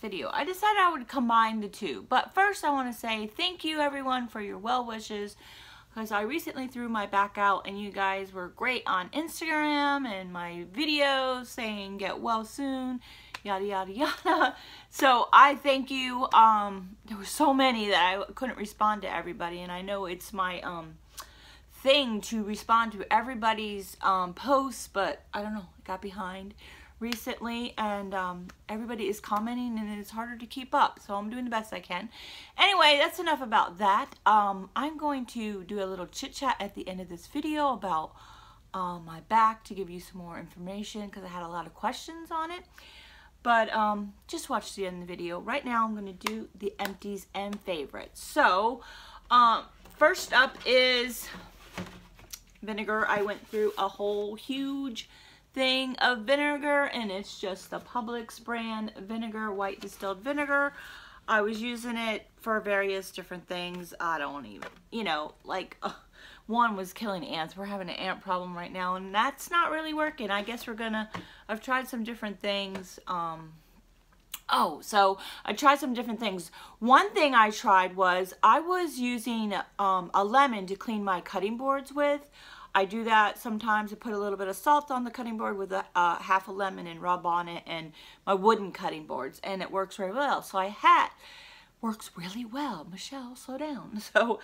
last video. I decided I would combine the two. But first I want to say thank you everyone for your well wishes, because I recently threw my back out and you guys were great on Instagram and my videos saying get well soon, yada yada yada. So I thank you. There were so many that I couldn't respond to everybody, and I know it's my thing to respond to everybody's posts, but I don't know, I got behind recently, and everybody is commenting and it's harder to keep up, so I'm doing the best I can. Anyway, that's enough about that. I'm going to do a little chit chat at the end of this video about my back to give you some more information, because I had a lot of questions on it. But just watch the end of the video. Right now I'm going to do the empties and favorites. So first up is vinegar. I went through a whole huge thing of vinegar, and it's just the Publix brand vinegar, white distilled vinegar. I was using it for various different things. I don't even, you know, like one was killing ants. We're having an ant problem right now, and that's not really working. I guess I've tried some different things. So I tried some different things. One thing I tried was I was using a lemon to clean my cutting boards with. I do that sometimes. I put a little bit of salt on the cutting board with half a lemon and rub on it and my wooden cutting boards, and it works very well. So works really well. Michelle, slow down. So,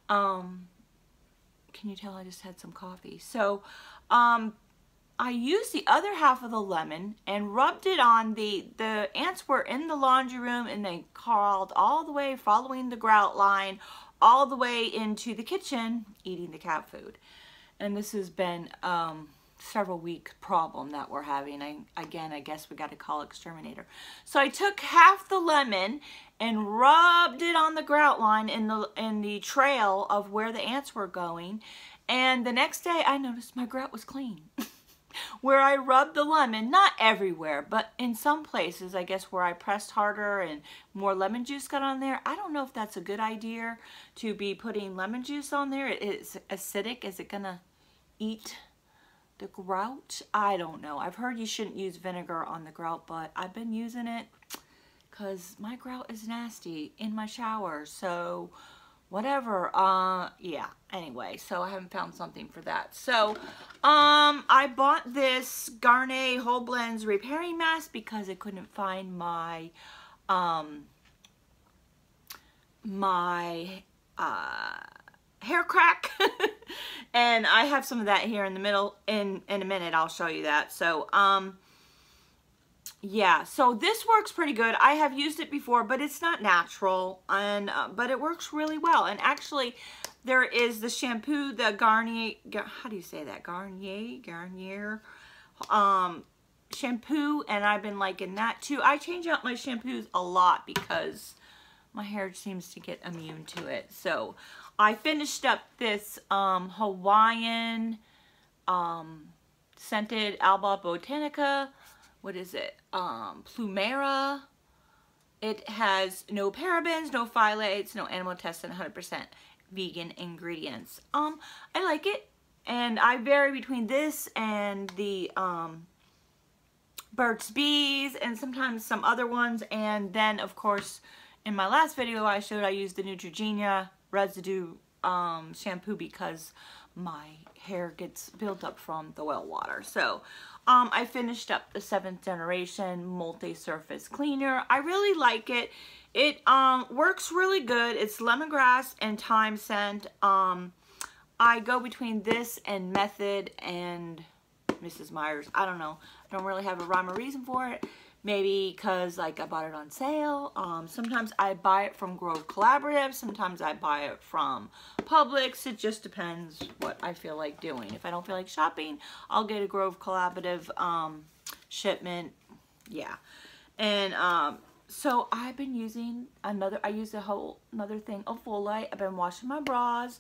can you tell I just had some coffee? So, I used the other half of the lemon and rubbed it on the ants were in the laundry room, and they crawled all the way, following the grout line, all the way into the kitchen, eating the cat food. And this has been several week problem that we're having. Again, I guess we got to call exterminator. So I took half the lemon and rubbed it on the grout line in the trail of where the ants were going. And the next day I noticed my grout was clean. Where I rubbed the lemon, not everywhere, but in some places, I guess where I pressed harder and more lemon juice got on there. I don't know if that's a good idea to be putting lemon juice on there. It's acidic. Is it gonna eat the grout? I don't know. I've heard you shouldn't use vinegar on the grout, but I've been using it because my grout is nasty in my shower. So whatever. Yeah, anyway, so I haven't found something for that. So I bought this Garnier Whole Blends repairing mask because I couldn't find my hair crack. And I have some of that here in the middle. In a minute I'll show you that. So yeah, so this works pretty good. I have used it before, but it's not natural, and but it works really well. And actually, there is the shampoo, the Garnier, how do you say that? Garnier shampoo, and I've been liking that too. I change out my shampoos a lot because my hair seems to get immune to it. So I finished up this Hawaiian scented Alba Botanica. What is it? Plumera. It has no parabens, no phthalates, no animal tests, and 100% vegan ingredients. I like it, and I vary between this and the Burt's Bees, and sometimes some other ones. And then, of course, in my last video I showed I used the Neutrogena Residue shampoo because my hair gets built up from the well water. So I finished up the 7th generation multi-surface cleaner. I really like it. It works really good. It's lemongrass and thyme scent. I go between this and Method and Mrs. Meyer's. I don't know. I don't really have a rhyme or reason for it. Maybe because like I bought it on sale. Sometimes I buy it from Grove Collaborative. Sometimes I buy it from Publix. It just depends what I feel like doing. If I don't feel like shopping, I'll get a Grove Collaborative shipment. Yeah. And so I've been using I used another thing of Woolite. I've been washing my bras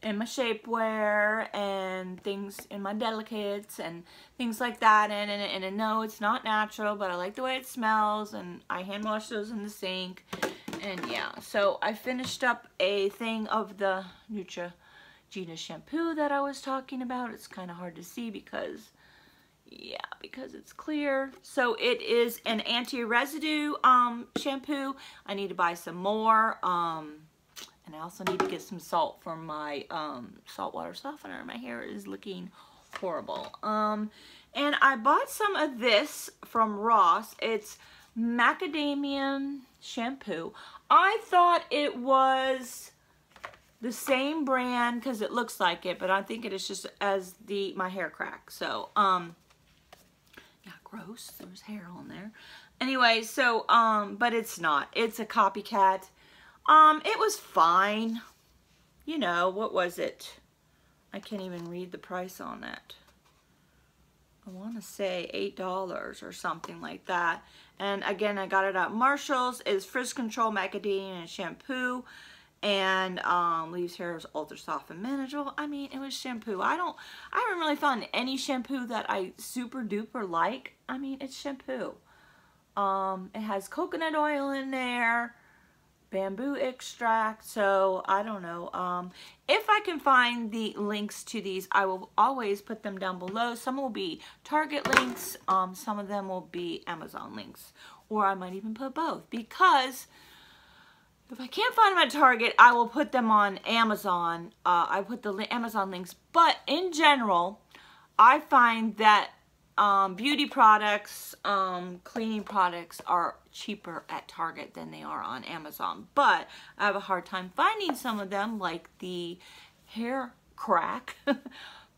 and my shapewear and things in my delicates and things like that. And I know it's not natural, but I like the way it smells, and I hand wash those in the sink. And yeah, so I finished up a thing of the Neutrogena shampoo that I was talking about. It's kind of hard to see because Yeah, because it's clear. So it is an anti-residue shampoo. I need to buy some more. And I also need to get some salt for my saltwater softener. My hair is looking horrible. And I bought some of this from Ross. It's Macadamia shampoo. I thought it was the same brand because it looks like it, but I think it is just as my hair crack. So, yeah, gross. There was hair on there. Anyway, so, but it's not. It's a copycat. It was fine. You know, what was it? I can't even read the price on that. I want to say $8 or something like that. And again, I got it at Marshall's. It's Frizz Control Macadamia shampoo. And leaves hair ultra soft and manageable. I mean, it was shampoo. I haven't really found any shampoo that I super duper like. I mean, it's shampoo. It has coconut oil in there, bamboo extract. So I don't know. If I can find the links to these, I will always put them down below. Some will be Target links. Some of them will be Amazon links, or I might even put both, because if I can't find them at Target, I will put them on Amazon. I put the Amazon links. But in general, I find that beauty products, cleaning products are cheaper at Target than they are on Amazon. But I have a hard time finding some of them, like the hair crack.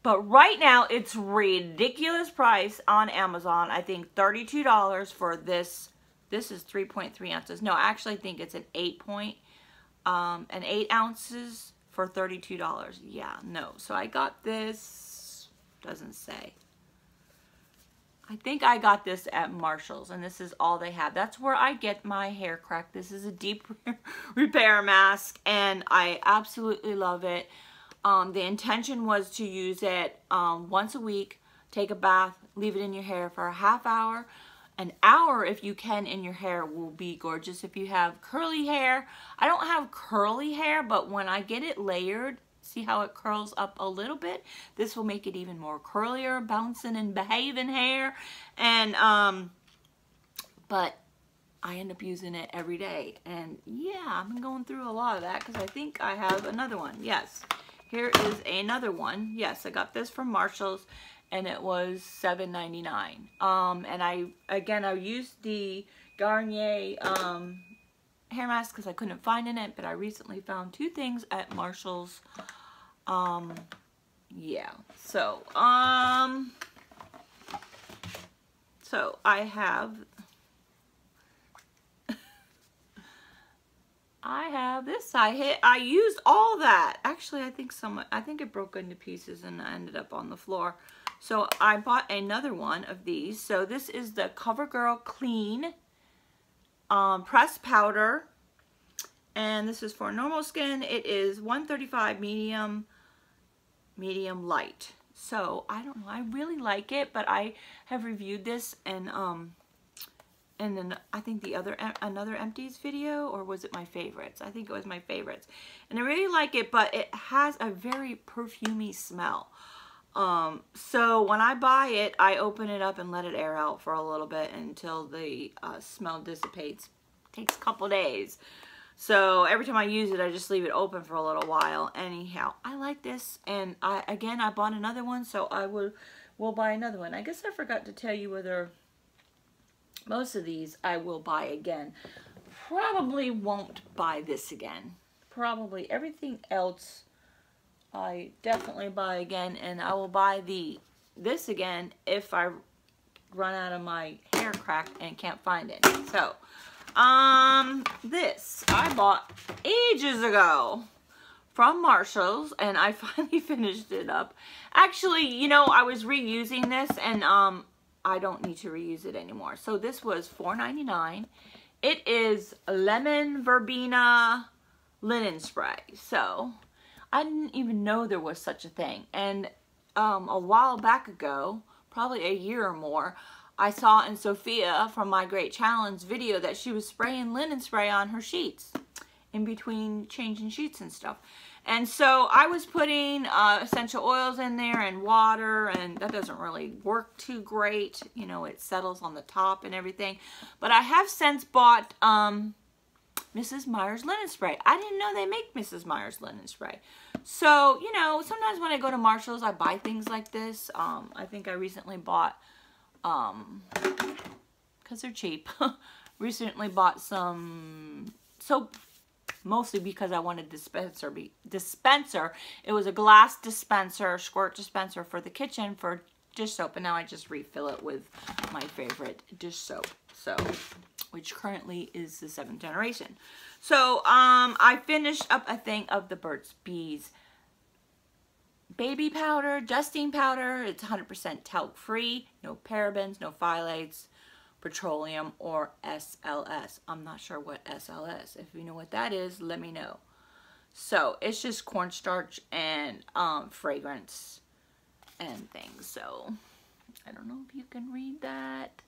But right now, it's ridiculous price on Amazon. I think $32 for this. This is 3.3 ounces. No, I actually think it's an 8 ounces for $32. Yeah, no. So I got this, doesn't say. I think I got this at Marshall's, and this is all they have. That's where I get my hair crack. This is a deep repair mask, and I absolutely love it. The intention was to use it once a week, take a bath, leave it in your hair for a half hour. An hour, if you can, in your hair will be gorgeous. If you have curly hair, I don't have curly hair, but when I get it layered, see how it curls up a little bit? This will make it even more curlier, bouncing and behaving hair. And, but I end up using it every day. And yeah, I've been going through a lot of that because I think I have another one. Yes, here is another one. Yes, I got this from Marshall's, and it was $7.99. And I used the Garnier hair mask because I couldn't find it, but I recently found two things at Marshall's. Yeah, so I have this. I used all that. Actually, I think it broke into pieces and I ended up on the floor. So I bought another one of these. So this is the CoverGirl Clean pressed powder, and this is for normal skin. It is 135 medium light. So I don't know, I really like it, but I have reviewed this and then I think another Empties video, or was it my favorites? I think it was my favorites, and I really like it, but it has a very perfumey smell. So when I buy it, I open it up and let it air out for a little bit until the smell dissipates. It takes a couple days. So every time I use it, I just leave it open for a little while. Anyhow, I like this, and again, I bought another one, so I will buy another one. I guess I forgot to tell you whether most of these I will buy again. Probably won't buy this again. Probably everything else I definitely buy again, and I will buy this again if I run out of my hair crack and can't find it. So, this I bought ages ago from Marshall's, and I finally finished it up. Actually, you know, I was reusing this, and I don't need to reuse it anymore. So this was $4.99. It is lemon verbena linen spray. So I didn't even know there was such a thing. And a while back ago, probably a year or more, I saw in Sophia from my Great Challenge video that she was spraying linen spray on her sheets. in between changing sheets and stuff. And so I was putting essential oils in there and water, and that doesn't really work too great. You know, it settles on the top and everything. But I have since bought Mrs. Meyer's linen spray. I didn't know they make Mrs. Meyer's linen spray. So, you know, sometimes when I go to Marshall's, I buy things like this. I think I recently bought, because they're cheap, recently bought some soap, mostly because I wanted dispenser. It was a glass dispenser, squirt dispenser for the kitchen for dish soap, and now I just refill it with my favorite dish soap, so, which currently is the 7th generation. So I finished up a thing of the Burt's Bees baby powder, dusting powder. It's 100% talc free, no parabens, no phthalates, petroleum, or SLS. I'm not sure what SLS. If you know what that is, let me know. So it's just cornstarch and fragrance and things. So I don't know if you can read that.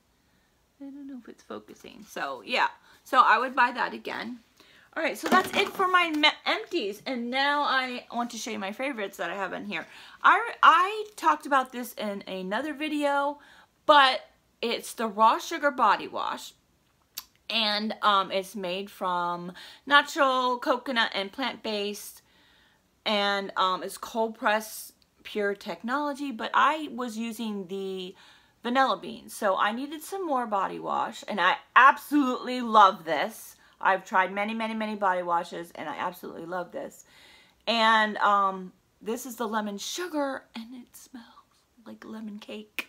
I don't know if it's focusing. So yeah, so I would buy that again. All right, so that's it for my empties, and now I want to show you my favorites that I have in here. I talked about this in another video, but it's the raw sugar body wash, and it's made from natural coconut and plant-based, and it's cold press pure technology, but I was using the vanilla beans, so I needed some more body wash, and I absolutely love this. I've tried many, many, many body washes, and I absolutely love this. And this is the lemon sugar, and it smells like lemon cake.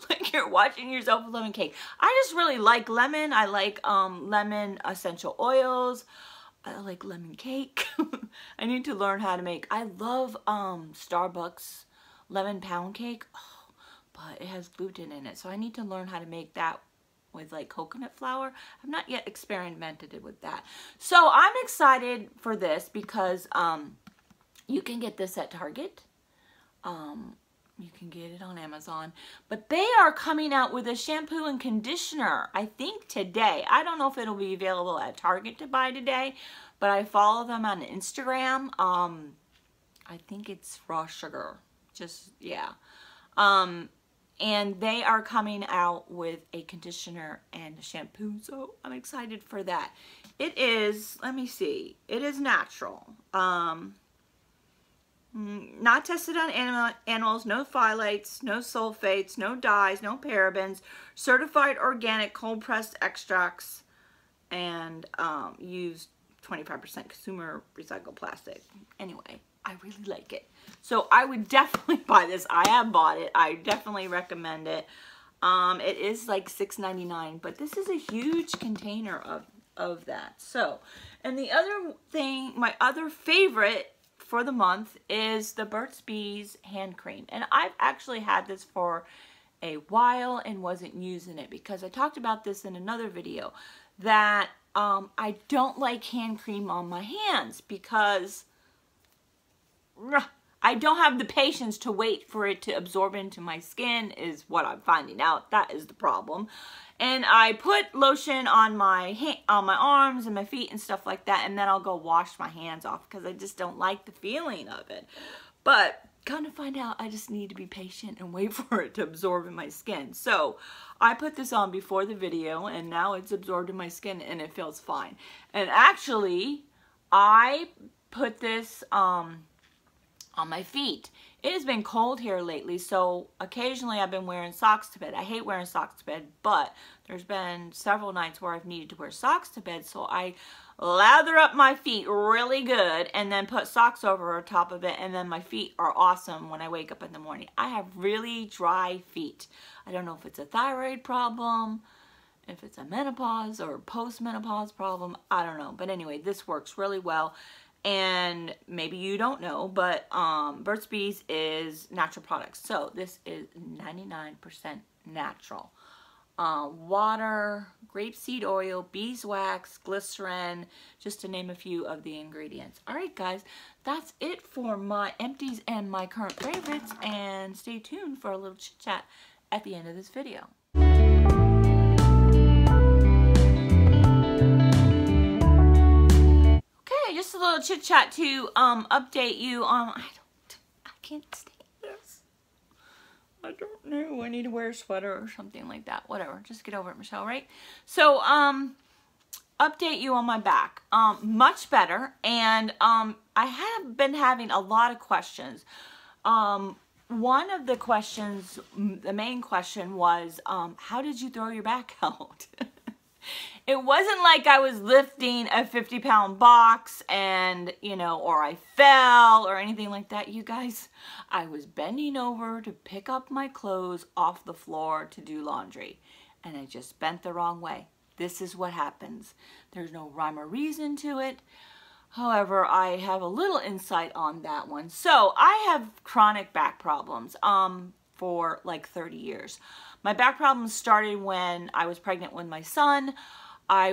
Like you're watching yourself with lemon cake. I just really like lemon. I like lemon essential oils. I like lemon cake. I need to learn how to make. I love Starbucks lemon pound cake, but it has gluten in it, so I need to learn how to make that with like coconut flour. I've not yet experimented with that. So I'm excited for this because you can get this at Target. You can get it on Amazon. But they are coming out with a shampoo and conditioner, I think today. I don't know if it'll be available at Target to buy today, but I follow them on Instagram. I think it's Raw Sugar. Just, yeah. And they are coming out with a conditioner and a shampoo, so I'm excited for that. It is, let me see, it is natural. Not tested on animals, no phthalates, no sulfates, no dyes, no parabens, certified organic cold pressed extracts, and used 25% consumer recycled plastic. Anyway, I really like it. So I would definitely buy this. I have bought it. I definitely recommend it. It is like $6.99, but this is a huge container of that. So, and the other thing, my other favorite for the month is the Burt's Bees hand cream. And I've actually had this for a while and wasn't using it because I talked about this in another video that I don't like hand cream on my hands because I don't have the patience to wait for it to absorb into my skin is what I'm finding out. That is the problem. And I put lotion on my arms and my feet and stuff like that, and then I'll go wash my hands off because I just don't like the feeling of it. But come to find out, I just need to be patient and wait for it to absorb in my skin. So I put this on before the video, and now it's absorbed in my skin and it feels fine. And actually, I put this on my feet. It has been cold here lately, so occasionally I've been wearing socks to bed. I hate wearing socks to bed, but there's been several nights where I've needed to wear socks to bed, so I lather up my feet really good and then put socks over top of it, and then my feet are awesome when I wake up in the morning. I have really dry feet. I don't know if it's a thyroid problem, if it's a menopause or post-menopause problem, I don't know. But anyway, this works really well. And maybe you don't know, but Burt's Bees is natural products. So this is 99% natural. Water, grapeseed oil, beeswax, glycerin, just to name a few of the ingredients. All right, guys, that's it for my empties and my current favorites. And stay tuned for a little chit chat at the end of this video. little chit chat to update you on, I can't stand this. I don't know. I need to wear a sweater or something like that. Whatever. Just get over it, Michelle, right? So, update you on my back. Much better. And I have been having a lot of questions. One of the questions, the main question was, how did you throw your back out? It wasn't like I was lifting a 50-pound box and, you know, or I fell or anything like that. You guys, I was bending over to pick up my clothes off the floor to do laundry. And I just bent the wrong way. This is what happens. There's no rhyme or reason to it. However, I have a little insight on that one. So I have chronic back problems for like 30 years. My back problems started when I was pregnant with my son. I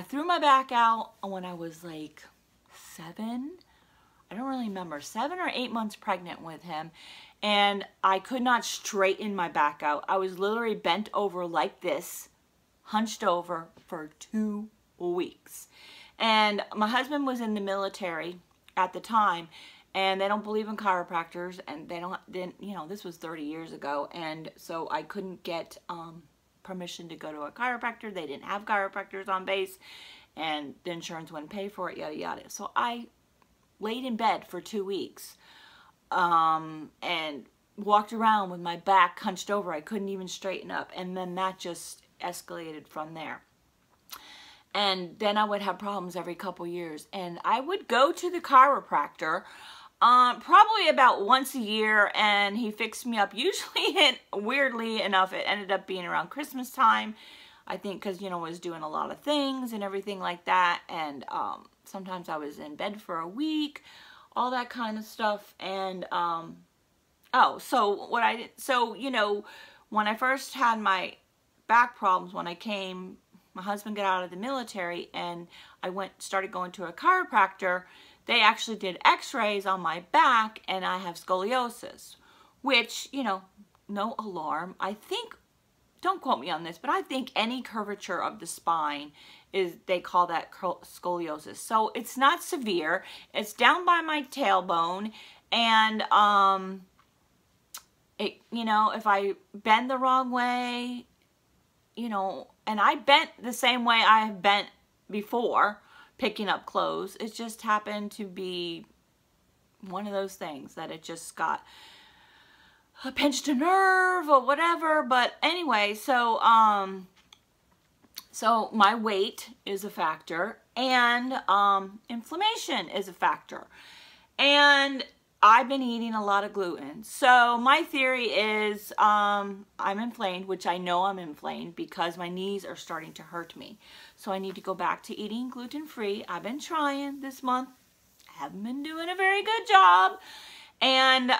threw my back out when I was like 7. I don't really remember, 7 or 8 months pregnant with him. And I could not straighten my back out. I was literally bent over like this, hunched over for 2 weeks. And my husband was in the military at the time, and they don't believe in chiropractors, and didn't, you know, this was 30 years ago, and so I couldn't get permission to go to a chiropractor. They didn't have chiropractors on base, and the insurance wouldn't pay for it, yada yada. So I laid in bed for 2 weeks and walked around with my back hunched over. I couldn't even straighten up, and then that just escalated from there. And then I would have problems every couple years. And I would go to the chiropractor probably about once a year, and he fixed me up. Usually, and weirdly enough, it ended up being around Christmas time. I think because, you know, I was doing a lot of things and everything like that. And sometimes I was in bed for a week, all that kind of stuff. And, so, you know, when I first had my back problems, when I came, my husband got out of the military, and I started going to a chiropractor. They actually did x-rays on my back, and I have scoliosis, which, you know, no alarm. I think, don't quote me on this, but I think any curvature of the spine they call that scoliosis. So it's not severe. It's down by my tailbone, and you know, if I bend the wrong way, you know, and I bent the same way I have bent before picking up clothes. It just happened to be one of those things that it just got pinched a nerve or whatever. But anyway, so so my weight is a factor, and inflammation is a factor. And I've been eating a lot of gluten. So my theory is I'm inflamed, which I know I'm inflamed because my knees are starting to hurt me. So I need to go back to eating gluten-free. I've been trying this month. I haven't been doing a very good job. And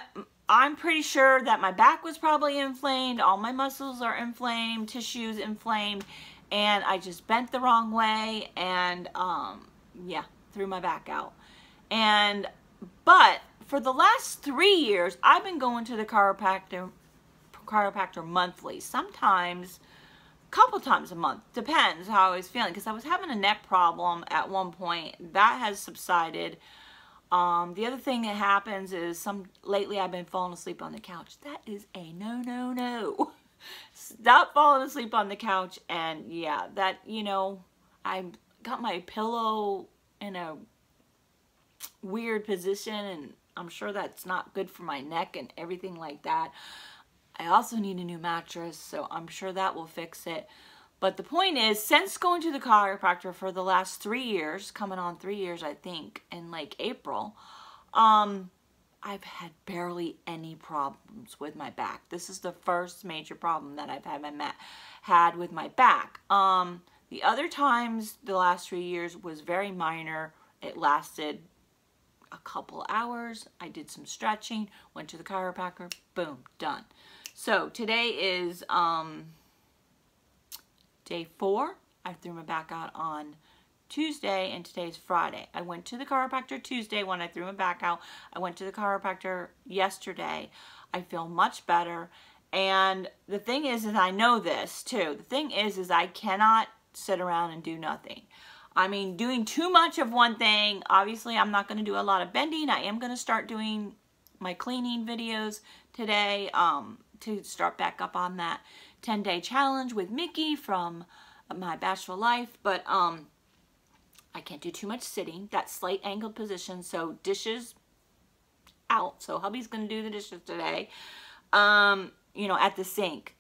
I'm pretty sure that my back was probably inflamed. All my muscles are inflamed, tissues inflamed. And I just bent the wrong way and, yeah, threw my back out. But for the last 3 years, I've been going to the chiropractor monthly. Sometimes a couple times a month. Depends how I was feeling. Because I was having a neck problem at one point. That has subsided. The other thing that happens is lately I've been falling asleep on the couch. That is a no. Stop falling asleep on the couch. And yeah, that, you know, I got my pillow in a weird position, and I'm sure that's not good for my neck and everything like that. I also need a new mattress, so I'm sure that will fix it. But the point is, since going to the chiropractor for the last 3 years, coming on 3 years, I think, in like April, I've had barely any problems with my back. This is the first major problem that I've had with my back. The other times, the last 3 years, was very minor. It lasted a couple hours. I did some stretching, went to the chiropractor, boom, done. So today is day 4. I threw my back out on Tuesday, and today's Friday. I went to the chiropractor Tuesday when I threw my back out. I went to the chiropractor yesterday. I feel much better. And the thing is I know this too. The thing is I cannot sit around and do nothing. I mean, doing too much of one thing, obviously I'm not going to do a lot of bending. I am going to start doing my cleaning videos today to start back up on that 10-day challenge with Mickey from my Bashful Life. But I can't do too much sitting, that slight angled position. So dishes out. So hubby's going to do the dishes today, you know, at the sink.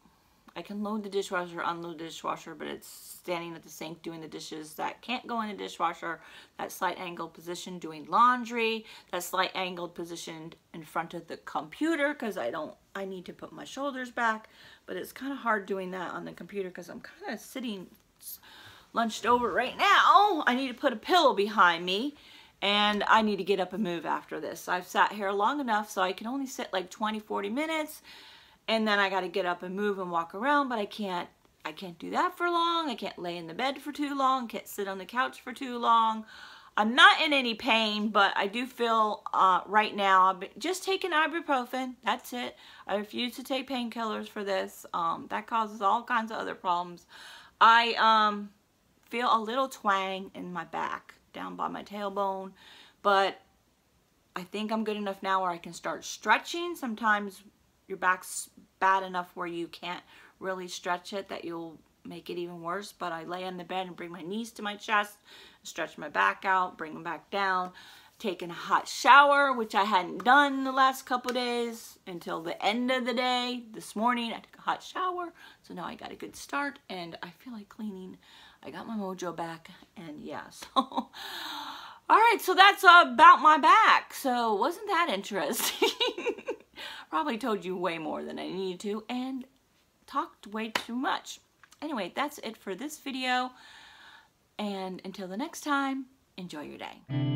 I can load the dishwasher, unload the dishwasher, but it's standing at the sink doing the dishes that can't go in the dishwasher. That slight angled position doing laundry. That slight angled position in front of the computer because I need to put my shoulders back. But it's kind of hard doing that on the computer because I'm kind of sitting lunched over right now. I need to put a pillow behind me. And I need to get up and move after this. I've sat here long enough so I can only sit like 20-40 minutes. And then I got to get up and move and walk around, but I can't do that for long. I can't lay in the bed for too long. Can't sit on the couch for too long. I'm not in any pain, but I do feel right now, I've just taken ibuprofen. That's it. I refuse to take painkillers for this. That causes all kinds of other problems. I feel a little twang in my back, down by my tailbone, but I think I'm good enough now where I can start stretching. Sometimes your back's bad enough where you can't really stretch it, that you'll make it even worse. But I lay on the bed and bring my knees to my chest, stretch my back out, bring them back down, taking a hot shower, which I hadn't done the last couple days until the end of the day. This morning I took a hot shower, so now I got a good start and I feel like cleaning. I got my mojo back, and yeah, so all right, so that's about my back. So wasn't that interesting? Probably told you way more than I needed to and talked way too much. Anyway, that's it for this video. And until the next time, enjoy your day.